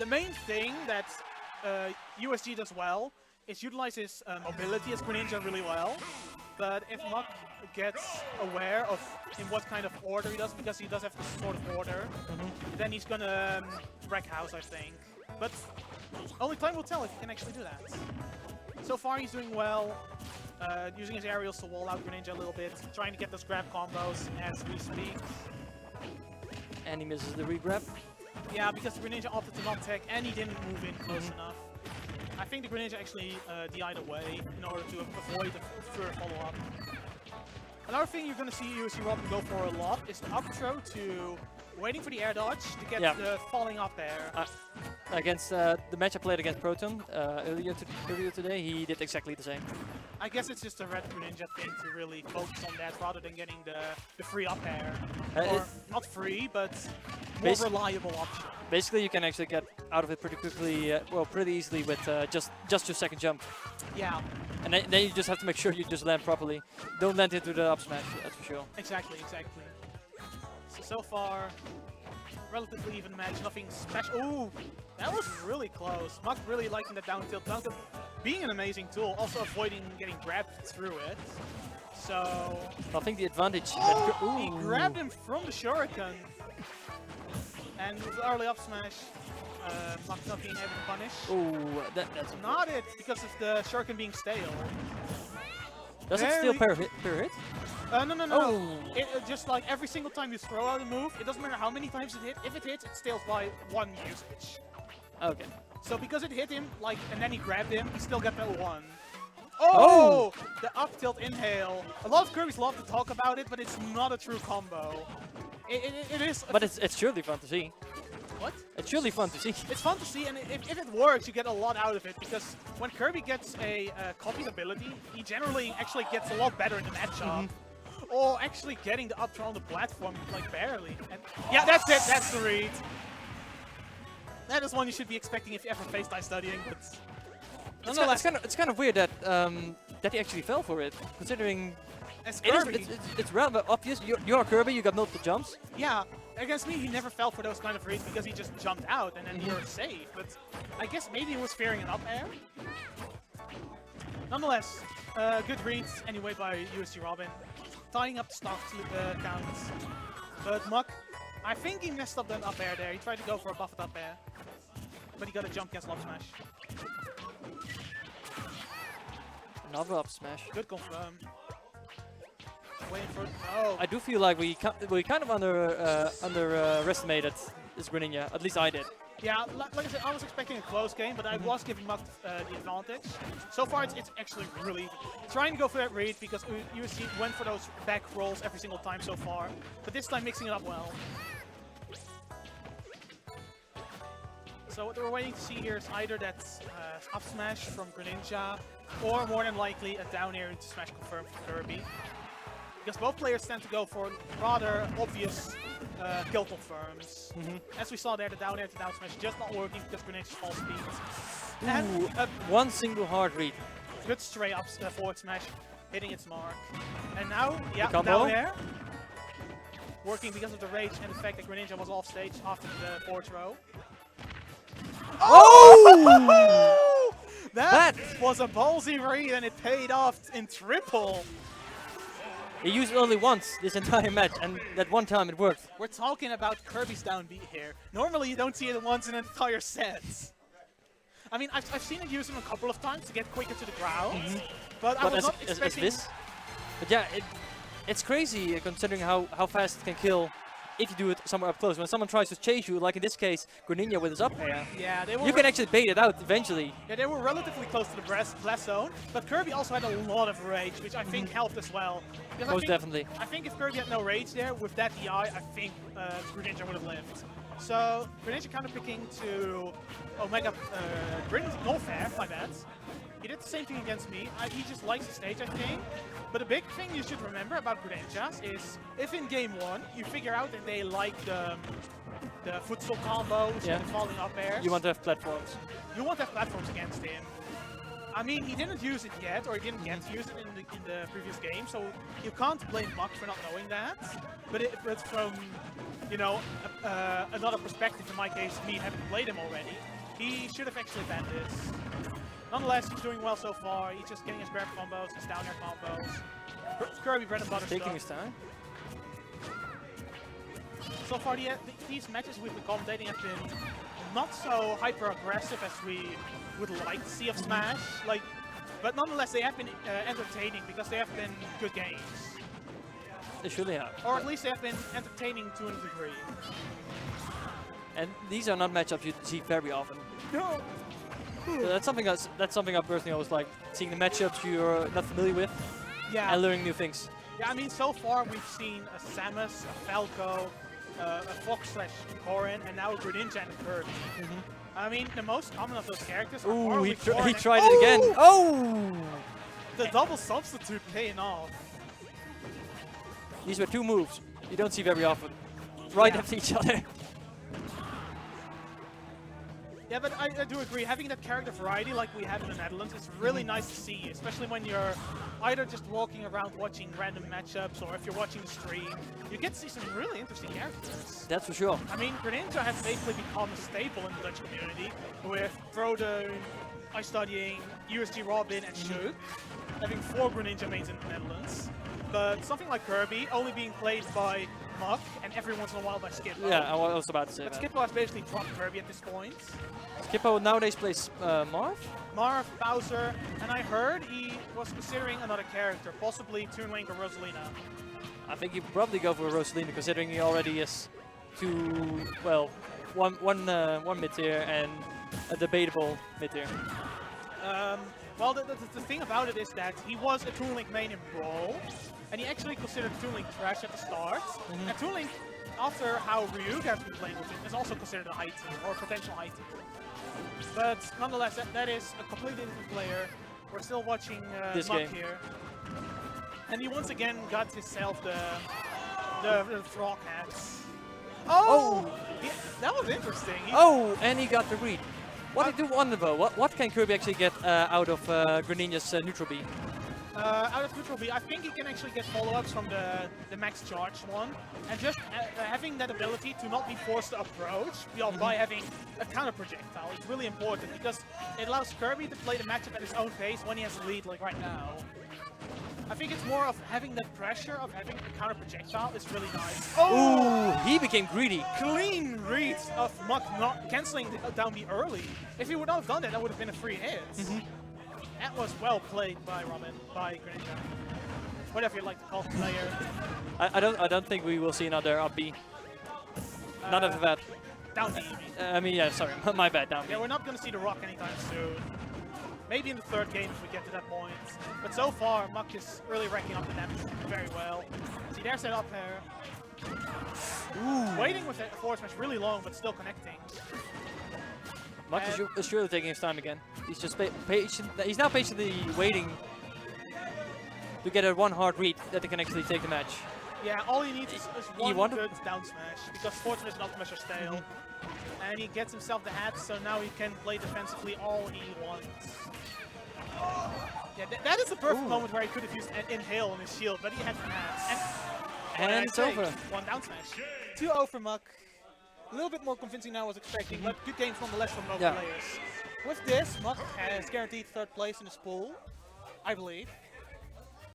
the main thing that USG does well is utilize his mobility as Greninja really well. But if Muk gets aware of in what kind of order he does, because he does have this sort of order, then he's gonna wreck house, I think. But only time will tell if he can actually do that. So far he's doing well, using his aerials to wall out Greninja a little bit, trying to get those grab combos as we speak. And he misses the re-grab. Yeah, because Greninja opted to not tech and he didn't move in close enough. I think the Greninja actually DI'd away in order to avoid the further follow-up. Another thing you're going to see USG Robin go for a lot is the up throw to waiting for the air dodge to get the falling up air. Against the match I played against Proton earlier today, he did exactly the same. I guess it's just a red Greninja thing to really focus on that rather than getting the free up air. Or not free, but more reliable option. Basically, you can actually get out of it pretty quickly, well, pretty easily with just your second jump. Yeah. And then you just have to make sure you just land properly. Don't land into the up smash, that's for sure. Exactly. So far, relatively even match, nothing special. Ooh, that was really close. Muk really liking the down tilt. Down tilt being an amazing tool, also avoiding getting grabbed through it. So... I think the advantage... he grabbed him from the shuriken. And with the early up smash, Muk not being able to punish. Ooh, that's not it, because of the shuriken being stale. Does it steal per hit? No. It, just like every single time you throw out a move, it doesn't matter how many times it hits. If it hits, it steals by 1 usage. Okay. So because it hit him, like, and then he grabbed him, he still got that 1. Oh! The up tilt inhale. A lot of Kirbys love to talk about it, but it's not a true combo. It is. But it's surely fun to see. What? It's surely fun to see. It's fun to see, and if it works, you get a lot out of it, because when Kirby gets a copied ability, he generally actually gets a lot better in the matchup. Or actually getting the up throw on the platform, like, barely. And yeah, that's it, that's the read. That is one you should be expecting if you ever face dice studying, but... It's kind of weird that that he actually fell for it, considering it's rather obvious. You're Kirby, you got multiple jumps. Yeah, against me he never fell for those kind of reads because he just jumped out and then you're safe. But I guess maybe he was fearing an up air. Nonetheless, good reads anyway by USG Robin, tying up the stock counts. But Muk, I think he messed up that up air there. He tried to go for a buffed up air, but he got a jump against Love Smash. Another up smash. Good confirm. Waiting for I do feel like we kind of underestimated this Greninja. At least I did. Yeah, like I said, I was expecting a close game, but I was giving Muk the advantage. So far, it's actually really trying to go for that read because USG went for those back rolls every single time so far, but this time mixing it up well. So what we're waiting to see here is either that up smash from Greninja, or more than likely a down air into smash confirm from Kirby. Because both players tend to go for rather obvious kill confirms. As we saw there, the down air to down smash just not working because Greninja's fall speed. And one single hard read. Good straight up forward smash, hitting its mark. And now, yeah, down air. Working because of the rage and the fact that Greninja was off stage after the forward throw. Oh! That was a ballsy read and it paid off in triple. He used it only once this entire match, and that one time it worked. We're talking about Kirby's down beat here. Normally you don't see it once in an entire set. I mean, I've seen it use him a couple of times to get quicker to the ground, but I was not expecting... this? But yeah, it's crazy considering how fast it can kill if you do it somewhere up close. When someone tries to chase you, like in this case, Greninja with his up air, you can actually bait it out eventually. Yeah, they were relatively close to the blast zone, but Kirby also had a lot of rage, which I think helped as well. Most definitely. I think if Kirby had no rage there, with that DI, I think Greninja would have lived. So, Greninja counterpicking to Omega, Greninja, no fair, my bad. He did the same thing against me. He just likes the stage, I think. But the big thing you should remember about Greninjas is, if in game 1 you figure out that they like the footstool combos and falling up airs, you want to have platforms. You want to have platforms against him. I mean, he didn't use it yet, or he didn't get to use it in the previous game, so you can't blame Muk for not knowing that. But from you know, another perspective, in my case, me having played him already, he should have actually banned this. Nonetheless, he's doing well so far. He's just getting his grab combos, his down air combos. Kirby bread and butter Taking stuff. his time. So far, these matches we've been commentating have been not so hyper-aggressive as we would like to see of Smash. Like, but nonetheless, they have been entertaining because they have been good games. They surely have. Or at least they have been entertaining to a degree. And these are not matchups you see very often. No. So that's something I personally always like, seeing the matchups you're not familiar with, and learning new things. Yeah, I mean, so far we've seen a Samus, a Falco, a Fox/Corrin, and now a Greninja and a Kirby. I mean, the most common of those characters are Ooh, he tried it again. Oh! The double substitute paying off. These were two moves you don't see very often, right after each other. Yeah, but I do agree, having that character variety like we have in the Netherlands is really nice to see, especially when you're either just walking around watching random matchups, or if you're watching the stream, you get to see some really interesting characters. That's for sure. I mean, Greninja has basically become a staple in the Dutch community, with Frodo, iStudying, USG Robin, and Shug, having 4 Greninja mains in the Netherlands. But something like Kirby only being played by Muk, and every once in a while by Skippo. Yeah, I was about to say but that. Skippo has basically dropped Kirby at this point. Skippo nowadays plays Marth? Marth, Bowser, and I heard he was considering another character, possibly Toon Link or Rosalina. I think he'd probably go for Rosalina, considering he already has one mid-tier and a debatable mid-tier. Well, the thing about it is that he was a Toon Link main in Brawl, and he actually considered Toon Link trash at the start. And Toon Link, after how Ryuk has been playing with him, is also considered a high tier, or a potential high tier. But nonetheless, that is a completely different player. We're still watching Muk here. And he once again got himself the frog hats. Oh! That was interesting. And he got the read. What I do wonder though, what can Kirby actually get out of Greninja's neutral B? Out of neutral B, I think he can actually get follow-ups from the max charge one, and just having that ability to not be forced to approach by having a counter projectile is really important, because it allows Kirby to play the matchup at his own pace when he has a lead, like right now. I think it's more of having that pressure of having a counter projectile is really nice. Oh! Ooh, he became greedy. Clean read of Muk not canceling down B early. If he would not have done that, that would have been a free hit. That was well played by Greninja. Whatever you like to call the player. I don't think we will see another up B. Not after that. Down B, you mean? I mean, yeah, sorry, my bad, down B. Yeah, we're not going to see the Rock anytime soon. Maybe in the third game if we get to that point. But so far, Muk is really racking up the damage very well. See, there's that up air. Waiting with that forward smash really long, but still connecting. Muk is surely taking his time again. He's just patient. He's now patiently waiting to get a one hard read that he can actually take the match. Yeah, all he needs is one good down smash, because forward smash and up smash are stale. And he gets himself the hat, so now he can play defensively all he wants. Yeah, that is the perfect moment where he could have used an inhale on his shield, but he had the hats. And it's over. One down smash. 2-0 for Muk. A little bit more convincing than I was expecting, but good games nonetheless from both players. With this, Muk has guaranteed third place in his pool, I believe.